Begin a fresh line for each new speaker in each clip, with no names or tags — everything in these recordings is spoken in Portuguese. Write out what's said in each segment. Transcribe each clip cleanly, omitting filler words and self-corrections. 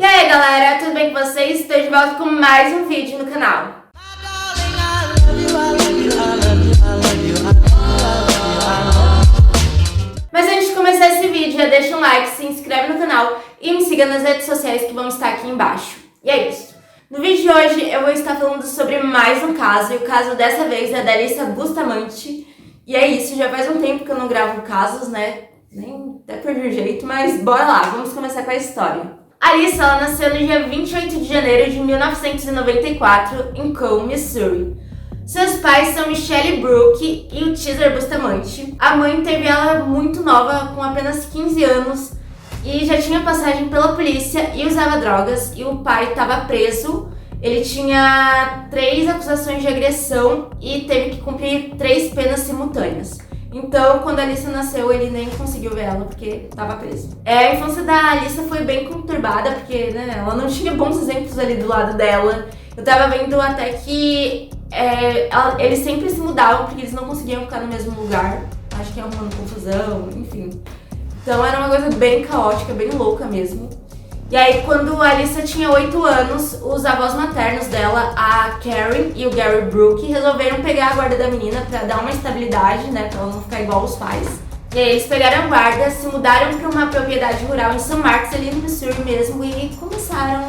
E aí galera, tudo bem com vocês? Estou de volta com mais um vídeo no canal. Mas antes de começar esse vídeo, já deixa um like, se inscreve no canal e me siga nas redes sociais que vão estar aqui embaixo. E é isso. No vídeo de hoje eu vou estar falando sobre mais um caso, e o caso dessa vez é da Alyssa Bustamante. E é isso, já faz um tempo que eu não gravo casos, né? Nem até perdi o jeito, mas bora lá, vamos começar com a história. A Alyssa, ela nasceu no dia 28 de janeiro de 1994 em Cole, Missouri. Seus pais são Michelle Brooke e o Teaser Bustamante. A mãe teve ela muito nova, com apenas 15 anos, e já tinha passagem pela polícia e usava drogas, e o pai estava preso. Ele tinha 3 acusações de agressão e teve que cumprir 3 penas simultâneas. Então, quando a Alyssa nasceu, ele nem conseguiu ver ela porque estava preso. A infância da Alyssa foi bem conturbada, porque ela não tinha bons exemplos ali do lado dela. Eu tava vendo até que eles sempre se mudavam porque eles não conseguiam ficar no mesmo lugar. Acho que arrumando confusão, enfim. Então era uma coisa bem caótica, bem louca mesmo. E aí, quando a Alyssa tinha 8 anos, os avós maternos dela, a Karen e o Gary Brooke, resolveram pegar a guarda da menina pra dar uma estabilidade, né, pra ela não ficar igual aos pais. E aí eles pegaram a guarda, se mudaram pra uma propriedade rural em São Marcos, ali no Missouri mesmo, e começaram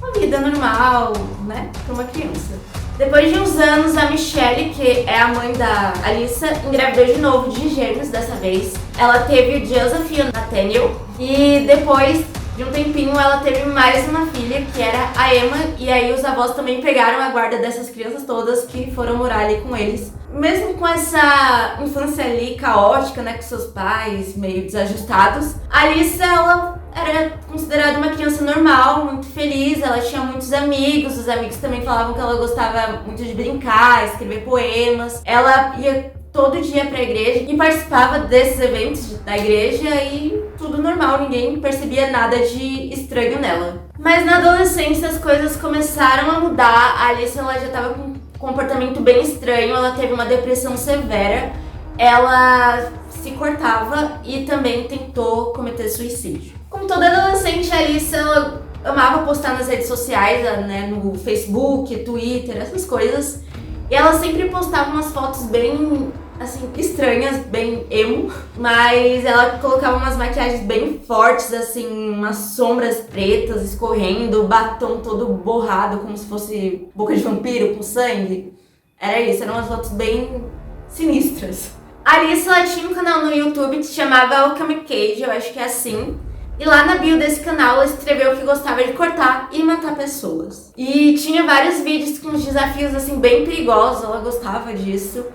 uma vida normal, né, pra uma criança. Depois de uns anos, a Michelle, que é a mãe da Alyssa, engravidou de novo de gêmeos dessa vez. Ela teve o Joseph e o Nathaniel, e depois de um tempinho ela teve mais uma filha, que era a Emma, e aí os avós também pegaram a guarda dessas crianças todas que foram morar ali com eles. Mesmo com essa infância ali caótica, né, com seus pais meio desajustados, a Alyssa, ela era considerada uma criança normal, muito feliz, ela tinha muitos amigos, os amigos também falavam que ela gostava muito de brincar, escrever poemas. Ela ia todo dia pra igreja e participava desses eventos da igreja e tudo normal, ninguém percebia nada de estranho nela. Mas na adolescência as coisas começaram a mudar. A Alyssa, ela já estava com um comportamento bem estranho, ela teve uma depressão severa, ela se cortava e também tentou cometer suicídio. Como toda adolescente, a Alyssa, ela amava postar nas redes sociais, né, no Facebook, Twitter, essas coisas. E ela sempre postava umas fotos bem, assim, estranhas, bem emo, mas ela colocava umas maquiagens bem fortes, assim, umas sombras pretas escorrendo, batom todo borrado, como se fosse boca de vampiro com sangue. Era isso, eram umas fotos bem sinistras. A Alyssa, ela tinha um canal no YouTube que se chamava Okami Cage, eu acho que é assim. E lá na bio desse canal ela escreveu que gostava de cortar e matar pessoas. E tinha vários vídeos com uns desafios assim bem perigosos, ela gostava disso.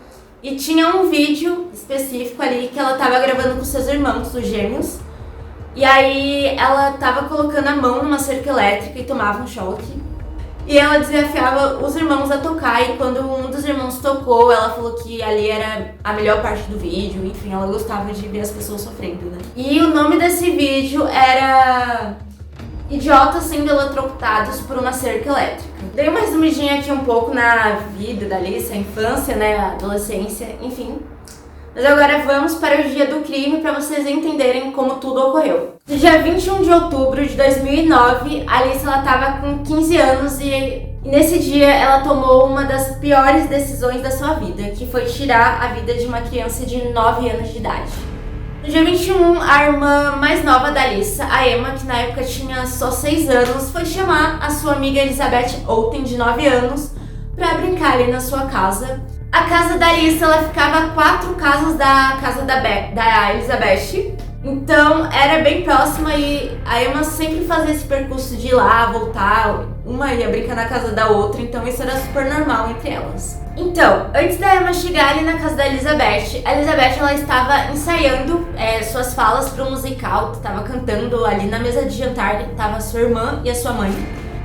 E tinha um vídeo específico ali que ela tava gravando com seus irmãos, os gêmeos. E aí ela tava colocando a mão numa cerca elétrica e tomava um choque. E ela desafiava os irmãos a tocar, e quando um dos irmãos tocou, ela falou que ali era a melhor parte do vídeo. Enfim, ela gostava de ver as pessoas sofrendo, né? E o nome desse vídeo era Idiotas Sendo Eletrocutados por uma Cerca Elétrica. Dei uma resumidinha aqui um pouco na vida da Alyssa, a infância, né, a adolescência, enfim. Mas agora vamos para o dia do crime para vocês entenderem como tudo ocorreu. No dia 21 de outubro de 2009, a Alyssa estava com 15 anos e nesse dia ela tomou uma das piores decisões da sua vida, que foi tirar a vida de uma criança de 9 anos de idade. No dia 21, a irmã mais nova da Alyssa, a Emma, que na época tinha só 6 anos, foi chamar a sua amiga Elizabeth Outen, de 9 anos, para brincar ali na sua casa. A casa da Alyssa, ela ficava a 4 casas da casa da Elizabeth, então era bem próxima, e a Emma sempre fazia esse percurso de ir lá, voltar, uma ia brincar na casa da outra, então isso era super normal entre elas. Então, antes da Emma chegar ali na casa da Elizabeth, a Elizabeth, ela estava ensaiando suas falas para um musical, estava cantando ali na mesa de jantar, estava sua irmã e a sua mãe.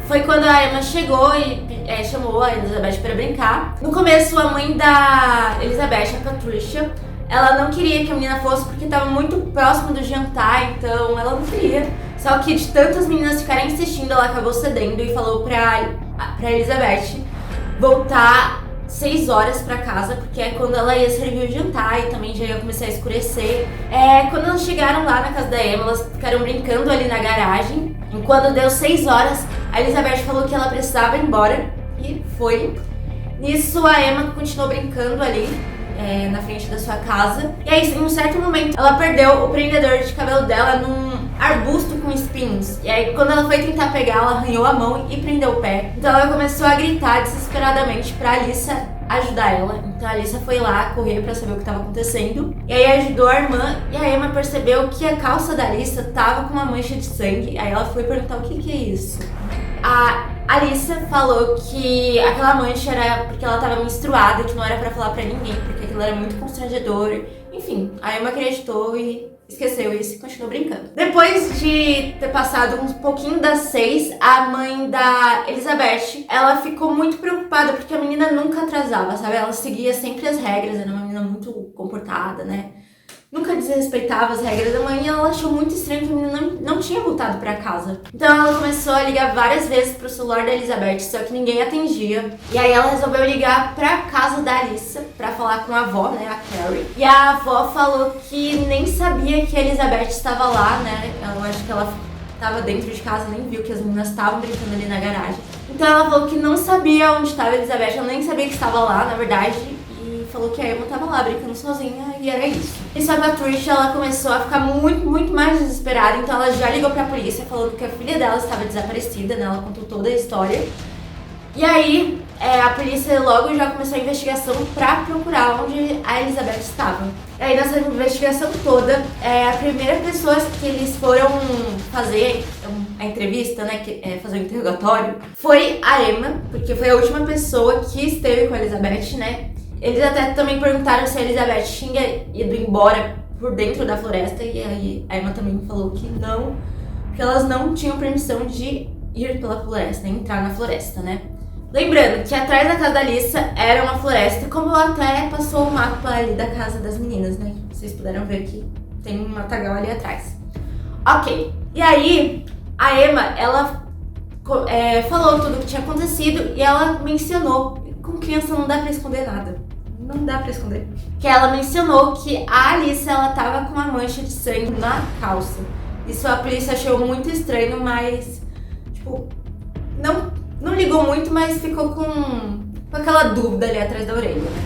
Foi quando a Emma chegou e chamou a Elizabeth para brincar. No começo, a mãe da Elizabeth, a Patricia, ela não queria que a menina fosse porque estava muito próximo do jantar, então ela não queria. Só que de tantas meninas ficarem insistindo, ela acabou cedendo e falou pra Elizabeth voltar 6 horas pra casa, porque é quando ela ia servir o jantar e também já ia começar a escurecer. Quando elas chegaram lá na casa da Emma, elas ficaram brincando ali na garagem, E quando deu 6 horas, a Elizabeth falou que ela precisava ir embora e foi. Nisso, a Emma continuou brincando ali na frente da sua casa. E aí, em um certo momento, ela perdeu o prendedor de cabelo dela num arbusto com espinhos. E aí, quando ela foi tentar pegar, ela arranhou a mão e prendeu o pé. Então ela começou a gritar desesperadamente pra Alyssa ajudar ela. Então a Alyssa foi lá correr pra saber o que estava acontecendo. E aí ajudou a irmã. E a Emma percebeu que a calça da Alyssa tava com uma mancha de sangue. Aí ela foi perguntar o que é isso. A Alyssa falou que aquela mancha era porque ela tava menstruada, que não era pra falar pra ninguém, porque aquilo era muito constrangedor. Enfim, a Emma acreditou e esqueceu isso e continuou brincando. Depois de ter passado um pouquinho das 6, a mãe da Elizabeth, ela ficou muito preocupada porque a menina nunca atrasava, sabe? Ela seguia sempre as regras, era uma menina muito comportada, né? Nunca desrespeitava as regras da mãe e ela achou muito estranho que a menina não tinha voltado pra casa. Então ela começou a ligar várias vezes pro celular da Elizabeth, só que ninguém atendia. E aí ela resolveu ligar pra casa da Alyssa pra falar com a avó, né, a Carrie. E a avó falou que nem sabia que a Elizabeth estava lá, né? Eu acho que ela estava dentro de casa, nem viu que as meninas estavam brincando ali na garagem. Então ela falou que não sabia onde estava a Elizabeth, ela nem sabia que estava lá, na verdade. Falou que a Emma tava lá brincando sozinha e era isso. Isso a Patricia, ela começou a ficar muito mais desesperada, então ela já ligou pra polícia falando que a filha dela estava desaparecida, né? Ela contou toda a história. E aí, a polícia logo já começou a investigação pra procurar onde a Elizabeth estava. E aí, nessa investigação toda, a primeira pessoa que eles foram fazer a entrevista, né, fazer o interrogatório, foi a Emma, porque foi a última pessoa que esteve com a Elizabeth, né? Eles até também perguntaram se a Elizabeth tinha ido embora por dentro da floresta e aí a Emma também falou que não, porque elas não tinham permissão de ir pela floresta, entrar na floresta, né? Lembrando que atrás da casa da Alyssa era uma floresta, como ela até passou o mapa ali da casa das meninas, né? Vocês puderam ver que tem um matagal ali atrás. Ok, e aí a Emma, ela falou tudo o que tinha acontecido e ela mencionou, com criança não dá pra esconder nada. Não dá pra esconder. Que ela mencionou que a Alyssa, ela tava com uma mancha de sangue na calça. Isso a polícia achou muito estranho, mas, tipo, não ligou muito, mas ficou com aquela dúvida ali atrás da orelha, né?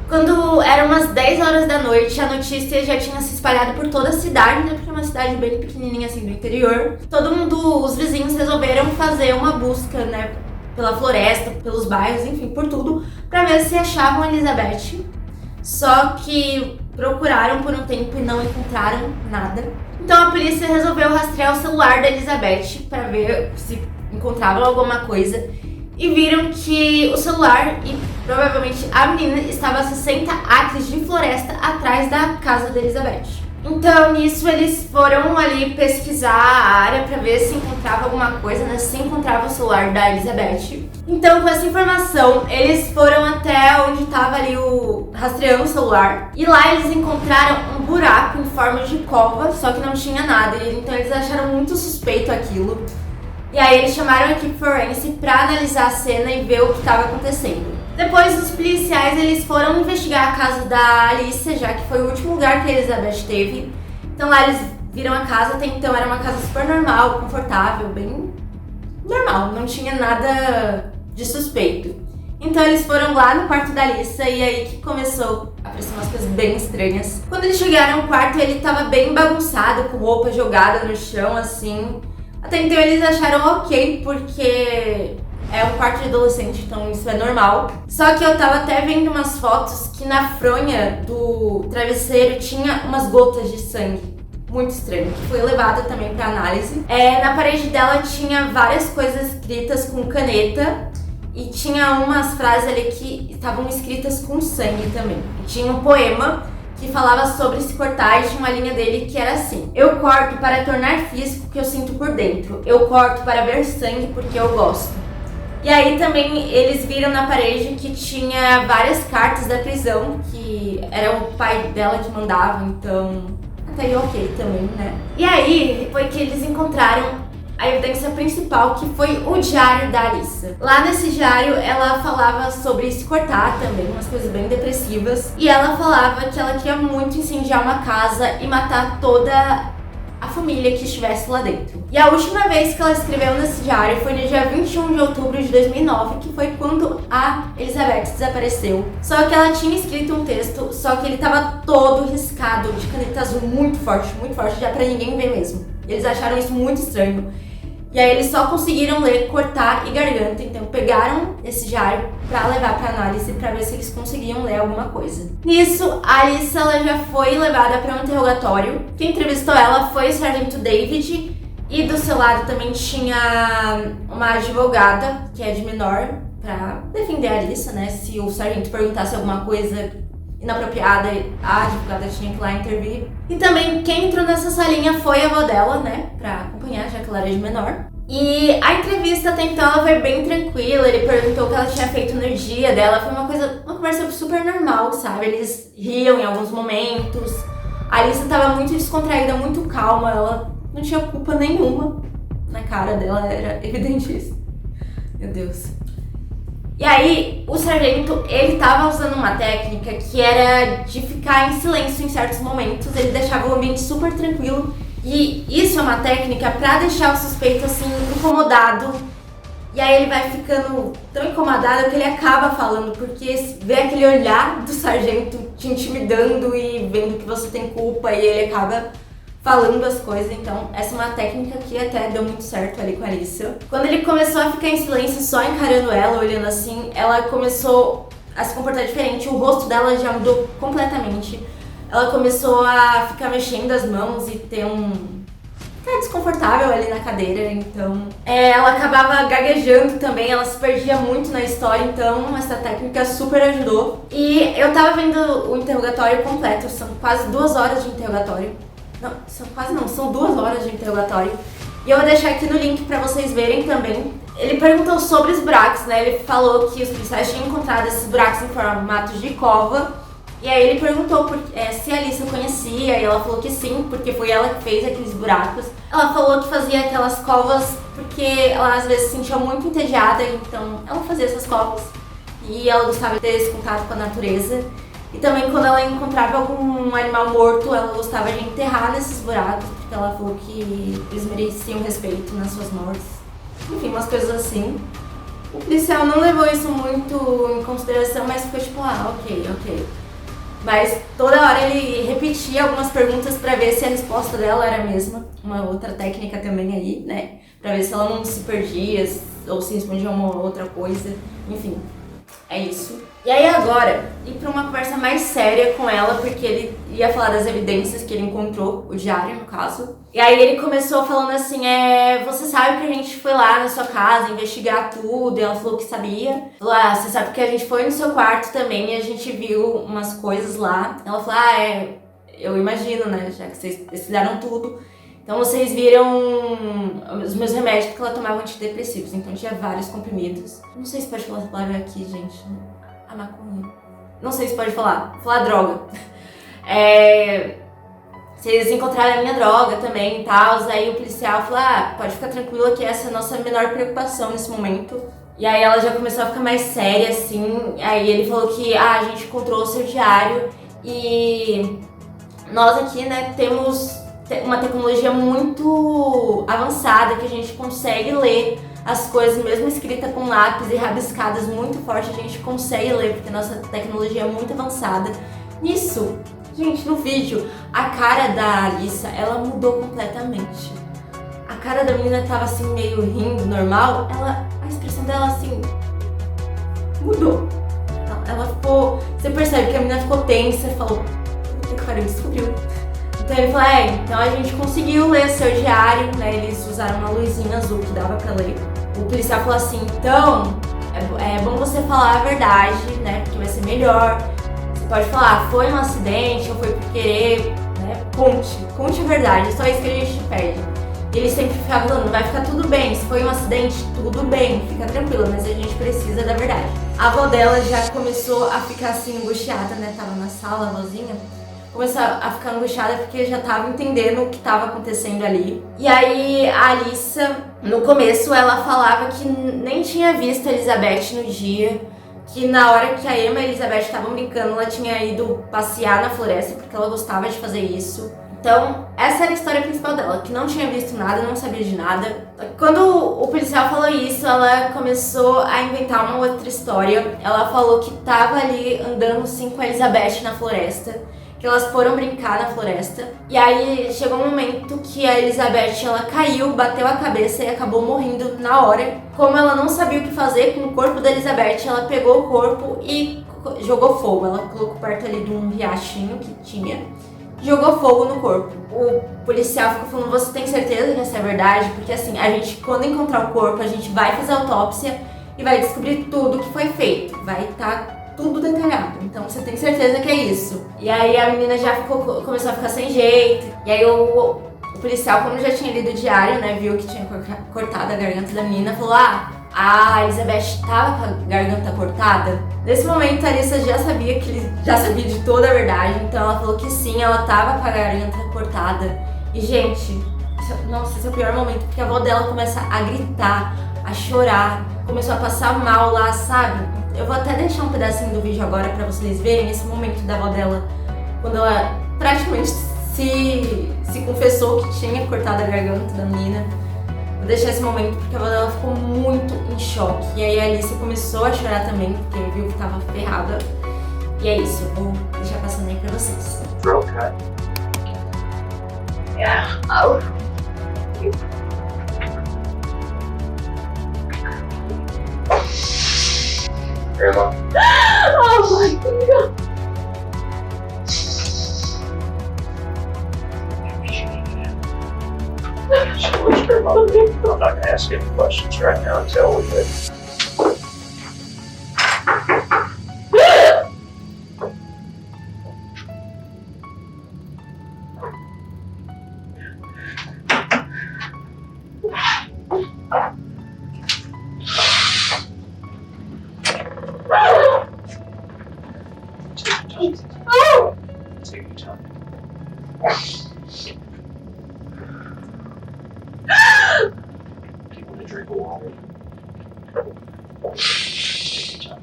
Quando eram umas 10 horas da noite, a notícia já tinha se espalhado por toda a cidade, né? Porque é uma cidade bem pequenininha assim do interior. Todo mundo, os vizinhos resolveram fazer uma busca, né? Pela floresta, pelos bairros, enfim, por tudo, pra ver se achavam a Elizabeth. Só que procuraram por um tempo e não encontraram nada. Então a polícia resolveu rastrear o celular da Elizabeth pra ver se encontravam alguma coisa. E viram que o celular e provavelmente a menina estava a 60 acres de floresta atrás da casa da Elizabeth. Então, nisso, eles foram ali pesquisar a área pra ver se encontrava alguma coisa, né? Se encontrava o celular da Elizabeth. Então, com essa informação, eles foram até onde estava ali rastreando o celular. E lá eles encontraram um buraco em forma de cova, só que não tinha nada. Então, eles acharam muito suspeito aquilo. E aí, eles chamaram a equipe forense pra analisar a cena e ver o que estava acontecendo. Depois, os policiais eles foram investigar a casa da Alyssa, já que foi o último lugar que a Elizabeth teve. Então lá eles viram a casa, até então era uma casa super normal, confortável, bem normal, não tinha nada de suspeito. Então eles foram lá no quarto da Alyssa e aí que começou a aparecer umas coisas bem estranhas. Quando eles chegaram no quarto, ele tava bem bagunçado, com roupa jogada no chão, assim. Até então eles acharam ok, porque é um quarto de adolescente, então isso é normal. Só que eu tava até vendo umas fotos que na fronha do travesseiro tinha umas gotas de sangue. Muito estranho, que foi levada também pra análise. Na parede dela tinha várias coisas escritas com caneta e tinha umas frases ali que estavam escritas com sangue também. E tinha um poema que falava sobre se cortar e tinha uma linha dele que era assim: eu corto para tornar físico o que eu sinto por dentro. Eu corto para ver sangue porque eu gosto. E aí também eles viram na parede que tinha várias cartas da prisão, que era o pai dela que mandava, então até aí ok também, né? E aí foi que eles encontraram a evidência principal, que foi o diário da Alyssa. Lá nesse diário ela falava sobre se cortar também, umas coisas bem depressivas. E ela falava que ela queria muito incendiar uma casa e matar toda a família que estivesse lá dentro. E a última vez que ela escreveu nesse diário foi no dia 21 de outubro de 2009, que foi quando a Elizabeth desapareceu. Só que ela tinha escrito um texto, só que ele tava todo riscado de caneta azul muito forte, já pra ninguém ver mesmo. Eles acharam isso muito estranho. E aí eles só conseguiram ler Cortar e Garganta, então pegaram esse diário pra levar pra análise pra ver se eles conseguiam ler alguma coisa. Nisso, a Alyssa ela já foi levada para um interrogatório. Quem entrevistou ela foi o sargento David e do seu lado também tinha uma advogada, que é de menor, pra defender a Alyssa, né? Se o sargento perguntasse alguma coisa inapropriada, a advogada tinha que ir lá intervir. E também quem entrou nessa salinha foi a avó dela, né, pra acompanhar, já que ela era de menor. E a entrevista até então ela foi bem tranquila, ele perguntou o que ela tinha feito no dia dela, foi uma conversa super normal, sabe? Eles riam em alguns momentos, a Alyssa tava muito descontraída, muito calma, ela não tinha culpa nenhuma na cara dela, era evidente isso. Meu Deus. E aí, o sargento, ele tava usando uma técnica que era de ficar em silêncio em certos momentos, ele deixava o ambiente super tranquilo, e isso é uma técnica pra deixar o suspeito, assim, incomodado, e aí ele vai ficando tão incomodado que ele acaba falando, porque vê aquele olhar do sargento te intimidando e vendo que você tem culpa, e ele acaba falando as coisas. Então essa é uma técnica que até deu muito certo ali com a Alyssa. Quando ele começou a ficar em silêncio, só encarando ela, olhando assim, ela começou a se comportar diferente, o rosto dela já mudou completamente. Ela começou a ficar mexendo as mãos e ficar desconfortável ali na cadeira, então ela acabava gaguejando também, ela se perdia muito na história, então essa técnica super ajudou. E eu tava vendo o interrogatório completo, são quase 2 horas de interrogatório. São 2 horas de interrogatório. E eu vou deixar aqui no link pra vocês verem também. Ele perguntou sobre os buracos, né? Ele falou que os policiais tinham encontrado esses buracos em formato de cova. E aí ele perguntou se a Alyssa conhecia, e ela falou que sim, porque foi ela que fez aqueles buracos. Ela falou que fazia aquelas covas porque ela às vezes se sentia muito entediada, então ela fazia essas covas. E ela gostava de ter esse contato com a natureza. E também quando ela encontrava algum animal morto, ela gostava de enterrar nesses buracos, porque ela falou que eles mereciam respeito nas suas mortes. Enfim, umas coisas assim. O policial não levou isso muito em consideração, mas ficou tipo, ok. Mas toda hora ele repetia algumas perguntas pra ver se a resposta dela era a mesma. Uma outra técnica também aí, né? Pra ver se ela não se perdia ou se respondia uma outra coisa. Enfim, é isso. E aí agora, ir pra uma conversa mais séria com ela, porque ele ia falar das evidências que ele encontrou, o diário no caso. E aí ele começou falando assim, você sabe que a gente foi lá na sua casa investigar tudo, e ela falou que sabia. Falou, você sabe que a gente foi no seu quarto também e a gente viu umas coisas lá. Ela falou, eu imagino, né, já que vocês fizeram tudo. Então vocês viram os meus remédios, porque ela tomava antidepressivos, então tinha vários comprimidos. Não sei se pode falar essa palavra aqui, gente. A maconha. Não sei se pode falar droga. Vocês encontraram a minha droga também e tal. Aí o policial falou, pode ficar tranquila que essa é a nossa menor preocupação nesse momento. E aí ela já começou a ficar mais séria, assim. Aí ele falou que a gente encontrou o seu diário e nós aqui, né, temos uma tecnologia muito avançada que a gente consegue ler as coisas, mesmo escrita com lápis e rabiscadas muito forte, a gente consegue ler, porque nossa tecnologia é muito avançada. Nisso, gente, no vídeo, a cara da Alyssa, ela mudou completamente. A cara da menina tava assim, meio rindo, normal, a expressão dela assim, mudou. Ela ficou, você percebe que a menina ficou tensa e falou, puta que pariu, descobriu. Então ele falou, então a gente conseguiu ler seu diário, né, eles usaram uma luzinha azul que dava pra ler. O policial falou assim, então, é bom você falar a verdade, né, porque vai ser melhor. Você pode falar, foi um acidente ou foi por querer, né, conte a verdade, é só isso que a gente te pede. E ele sempre ficava falando, vai ficar tudo bem, se foi um acidente, tudo bem, fica tranquila, mas a gente precisa da verdade. A avó dela já começou a ficar assim, angustiada, né, tava na sala, a vozinha. Começou a ficar angustiada porque já tava entendendo o que tava acontecendo ali. E aí a Alyssa, no começo, ela falava que nem tinha visto a Elizabeth no dia, que na hora que a Emma e a Elizabeth estavam brincando, ela tinha ido passear na floresta porque ela gostava de fazer isso. Então, essa era a história principal dela, que não tinha visto nada, não sabia de nada. Quando o policial falou isso, ela começou a inventar uma outra história. Ela falou que tava ali andando sim com a Elizabeth na floresta, que elas foram brincar na floresta. E aí chegou um momento que a Elizabeth, ela caiu, bateu a cabeça e acabou morrendo na hora. Como ela não sabia o que fazer com o corpo da Elizabeth, ela pegou o corpo e jogou fogo. Ela colocou perto ali de um riachinho que tinha, jogou fogo no corpo. O policial ficou falando, você tem certeza que essa é verdade? Porque assim, a gente, quando encontrar o corpo, a gente vai fazer a autópsia e vai descobrir tudo que foi feito. Vai estar tudo detalhado. Então você tem certeza que é isso? E aí a menina já começou a ficar sem jeito. E aí o policial, quando já tinha lido o diário, né, viu que tinha cortado a garganta da menina, falou, a Elizabeth tava com a garganta cortada. Nesse momento a Alissa já sabia de toda a verdade, então ela falou que sim, ela tava com a garganta cortada. E gente, esse é o pior momento, porque a avó dela começa a gritar, a chorar, começou a passar mal lá, sabe? Eu vou até deixar um pedacinho do vídeo agora pra vocês verem esse momento da avó dela, quando ela praticamente se confessou que tinha cortado a garganta da menina. Vou deixar esse momento porque a avó dela ficou muito em choque. E aí a Alice começou a chorar também, porque viu que tava ferrada. E é isso, eu vou deixar passando aí pra vocês.
Throat cut. Yeah. Oh. Grandma. Oh my God. So let's turn on. I'm not gonna ask any questions right now until we get. Take your time. Do you want to drink water? Take your time.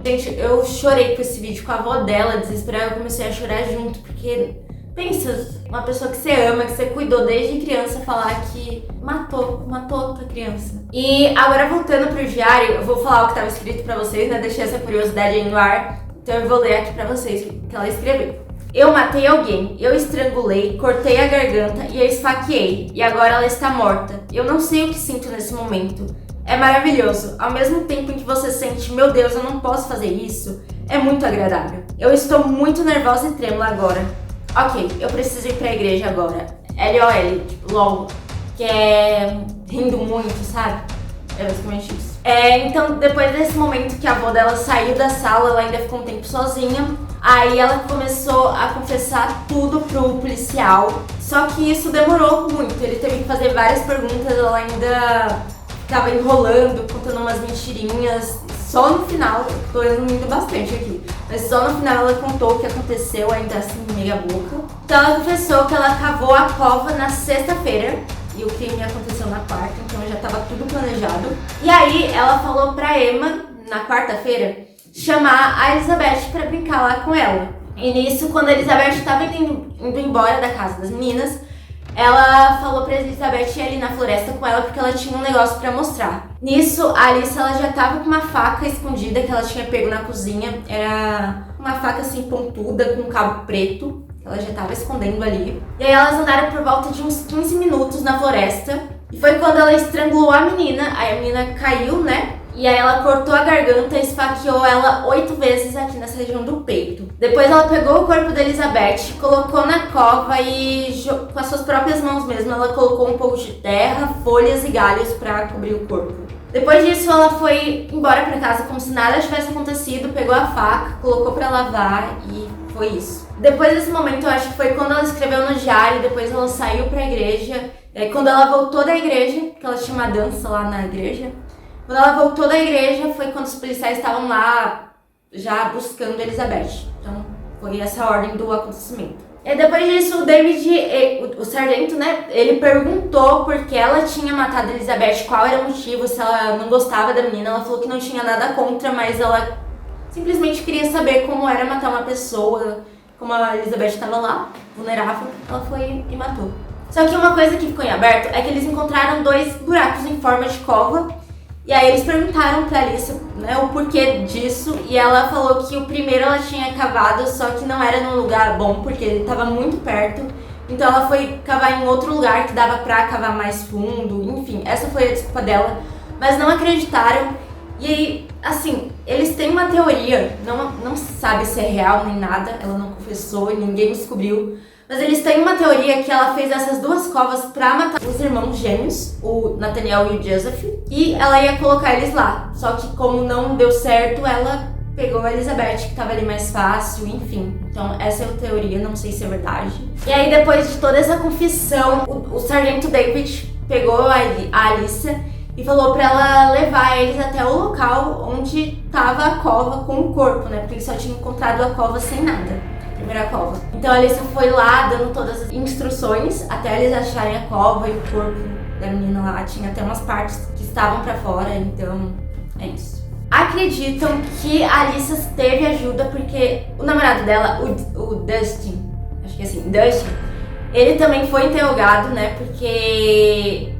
Gente, eu chorei com esse vídeo, com a avó dela desesperada, eu comecei a chorar junto, porque pensa, uma pessoa que você ama, que você cuidou desde criança, falar que matou tua criança. E agora voltando pro diário, eu vou falar o que estava escrito pra vocês, né? Deixei essa curiosidade aí no ar, então eu vou ler aqui pra vocês o que ela escreveu. Eu matei alguém, eu estrangulei, cortei a garganta e a esfaqueei, e agora ela está morta. Eu não sei o que sinto nesse momento. É maravilhoso. Ao mesmo tempo em que você sente, meu Deus, eu não posso fazer isso, é muito agradável. Eu estou muito nervosa e trêmula agora. Ok, eu preciso ir pra igreja agora. LOL, tipo, LOL, que é rindo muito, sabe? É basicamente isso. Então, depois desse momento que a avó dela saiu da sala, ela ainda ficou um tempo sozinha. Aí ela começou a confessar tudo pro policial. Só que isso demorou muito, ele teve que fazer várias perguntas, ela ainda ficava enrolando, contando umas mentirinhas. Só no final, tô resumindo bastante aqui, mas só no final ela contou o que aconteceu, ainda assim meia boca. Então ela confessou que ela cavou a cova na sexta-feira e o crime aconteceu na quarta, então já estava tudo planejado. E aí ela falou pra Emma, na quarta-feira, chamar a Elizabeth pra brincar lá com ela. E nisso, quando a Elizabeth estava indo embora da casa das meninas, ela falou pra Elizabeth ir ali na floresta com ela porque ela tinha um negócio pra mostrar. Nisso, a Alice ela já tava com uma faca escondida que ela tinha pego na cozinha. Era uma faca assim pontuda com um cabo preto. Ela já tava escondendo ali. E aí elas andaram por volta de uns 15 minutos na floresta. E foi quando ela estrangulou a menina. Aí a menina caiu, né? E aí ela cortou a garganta e esfaqueou ela 8 vezes aqui nessa região do peito. Depois ela pegou o corpo da Elizabeth, colocou na cova e com as suas próprias mãos mesmo, ela colocou um pouco de terra, folhas e galhos pra cobrir o corpo. Depois disso ela foi embora pra casa como se nada tivesse acontecido, pegou a faca, colocou pra lavar e foi isso. Depois desse momento, eu acho que foi quando ela escreveu no diário, depois ela saiu pra igreja. E aí quando ela voltou da igreja, que ela tinha uma dança lá na igreja, quando ela voltou da igreja foi quando os policiais estavam lá já buscando a Elizabeth. Então foi essa a ordem do acontecimento. E depois disso, o David, o sargento, né, ele perguntou por que ela tinha matado a Elizabeth, qual era o motivo, se ela não gostava da menina. Ela falou que não tinha nada contra, mas ela simplesmente queria saber como era matar uma pessoa. Como a Elizabeth estava lá, vulnerável, ela foi e matou. Só que uma coisa que ficou em aberto é que eles encontraram 2 buracos em forma de cova. E aí eles perguntaram pra Alicia, né, o porquê disso. E ela falou que o primeiro ela tinha cavado, só que não era num lugar bom, porque ele estava muito perto. Então ela foi cavar em outro lugar que dava pra cavar mais fundo. Enfim, essa foi a desculpa dela. Mas não acreditaram. E aí, assim, eles têm uma teoria, não se sabe se é real nem nada, ela não confessou e ninguém descobriu. Mas eles têm uma teoria que ela fez essas 2 covas pra matar os irmãos gêmeos, o Nathaniel e o Joseph, e ela ia colocar eles lá. Só que como não deu certo, ela pegou a Elizabeth, que tava ali mais fácil, enfim. Então essa é a teoria, não sei se é verdade. E aí depois de toda essa confissão, o sargento David pegou a Alicia e falou pra ela levar eles até o local onde tava a cova com o corpo, né? Porque eles só tinham encontrado a cova sem nada. Primeira cova. Então a Alicia foi lá dando todas as instruções até eles acharem a cova e o corpo da menina lá. Tinha até umas partes que estavam pra fora, então é isso. Acreditam que a Alicia teve ajuda porque o namorado dela, o Dustin, acho que é assim, Dustin, ele também foi interrogado, né? Porque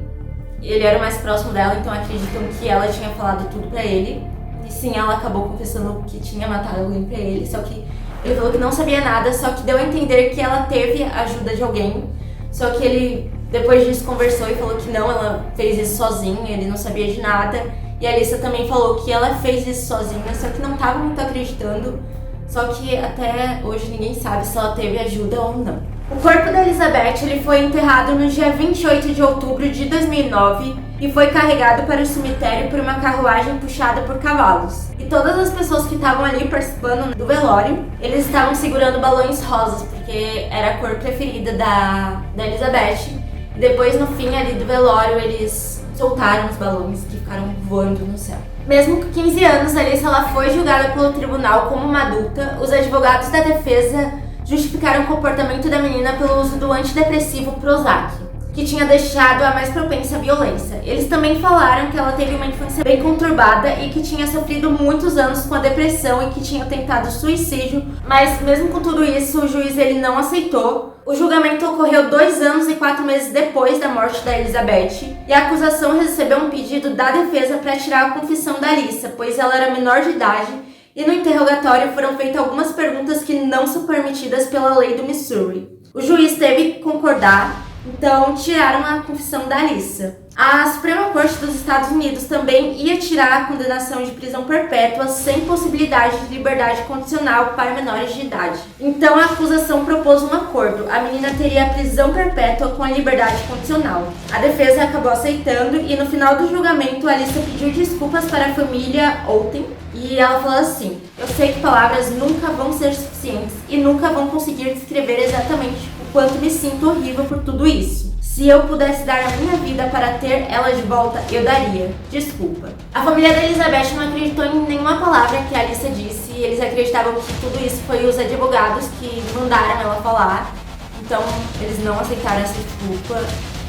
ele era o mais próximo dela, então acreditam que ela tinha falado tudo pra ele. E sim, ela acabou confessando que tinha matado alguém pra ele, só que ele falou que não sabia nada, só que deu a entender que ela teve a ajuda de alguém. Só que ele, depois disso, conversou e falou que não, ela fez isso sozinha, ele não sabia de nada. E a Alicia também falou que ela fez isso sozinha, só que não tava muito acreditando. Só que até hoje ninguém sabe se ela teve ajuda ou não. O corpo da Elizabeth ele foi enterrado no dia 28 de outubro de 2009 e foi carregado para o cemitério por uma carruagem puxada por cavalos. E todas as pessoas que estavam ali participando do velório, eles estavam segurando balões rosas, porque era a cor preferida da Elizabeth. E depois, no fim ali do velório, eles soltaram os balões que ficaram voando no céu. Mesmo com 15 anos, a Alicia ela foi julgada pelo tribunal como uma adulta. Os advogados da defesa justificaram o comportamento da menina pelo uso do antidepressivo Prozac, que tinha deixado a mais propensa à violência. Eles também falaram que ela teve uma infância bem conturbada e que tinha sofrido muitos anos com a depressão e que tinha tentado suicídio, mas mesmo com tudo isso, o juiz ele não aceitou. O julgamento ocorreu 2 anos e 4 meses depois da morte da Elizabeth e a acusação recebeu um pedido da defesa para tirar a confissão da Alicia, pois ela era menor de idade. E no interrogatório foram feitas algumas perguntas que não são permitidas pela lei do Missouri. O juiz teve que concordar, então tiraram a confissão da Alicia. A Suprema Corte dos Estados Unidos também ia tirar a condenação de prisão perpétua sem possibilidade de liberdade condicional para menores de idade. Então a acusação propôs um acordo. A menina teria a prisão perpétua com a liberdade condicional. A defesa acabou aceitando e no final do julgamento a Alicia pediu desculpas para a família Outen. E ela falou assim: eu sei que palavras nunca vão ser suficientes e nunca vão conseguir descrever exatamente o quanto me sinto horrível por tudo isso. Se eu pudesse dar a minha vida para ter ela de volta, eu daria. Desculpa. A família da Elizabeth não acreditou em nenhuma palavra que a Alicia disse e eles acreditavam que tudo isso foi os advogados que mandaram ela falar. Então eles não aceitaram essa desculpa.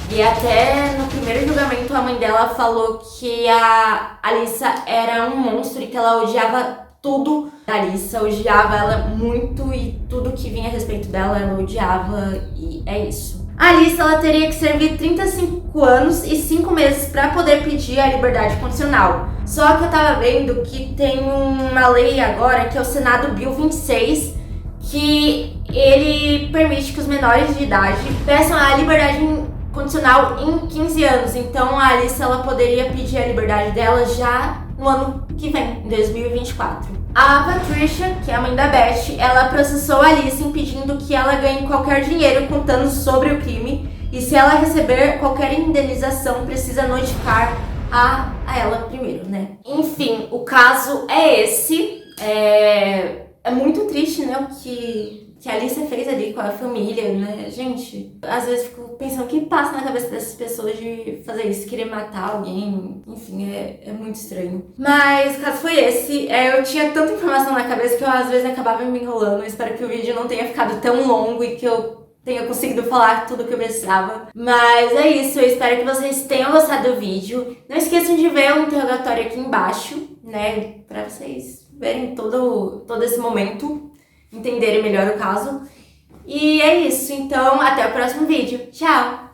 E até no primeiro julgamento a mãe dela falou que a Alicia era um monstro e que ela odiava tudo da Alicia, odiava ela muito e tudo que vinha a respeito dela ela odiava e é isso. A Alicia ela teria que servir 35 anos e 5 meses para poder pedir a liberdade condicional. Só que eu tava vendo que tem uma lei agora que é o Senado Bill 26 que ele permite que os menores de idade peçam a liberdade condicional em 15 anos, então a Alicia ela poderia pedir a liberdade dela já no ano que vem, em 2024. A Patricia, que é a mãe da Beth, ela processou a Alicia impedindo que ela ganhe qualquer dinheiro contando sobre o crime e se ela receber qualquer indenização precisa notificar a ela primeiro, né? Enfim, o caso é esse. É muito triste, né, o que a Alicia fez ali com a família, né? Gente, às vezes fico pensando o que passa na cabeça dessas pessoas de fazer isso, querer matar alguém, enfim, é muito estranho. Mas o caso foi esse. Eu tinha tanta informação na cabeça que eu às vezes acabava me enrolando. Eu espero que o vídeo não tenha ficado tão longo e que eu tenha conseguido falar tudo o que eu precisava. Mas é isso, eu espero que vocês tenham gostado do vídeo. Não esqueçam de ver o interrogatório aqui embaixo, né? Pra vocês verem todo esse momento, entenderem melhor o caso. E é isso, então até o próximo vídeo. Tchau!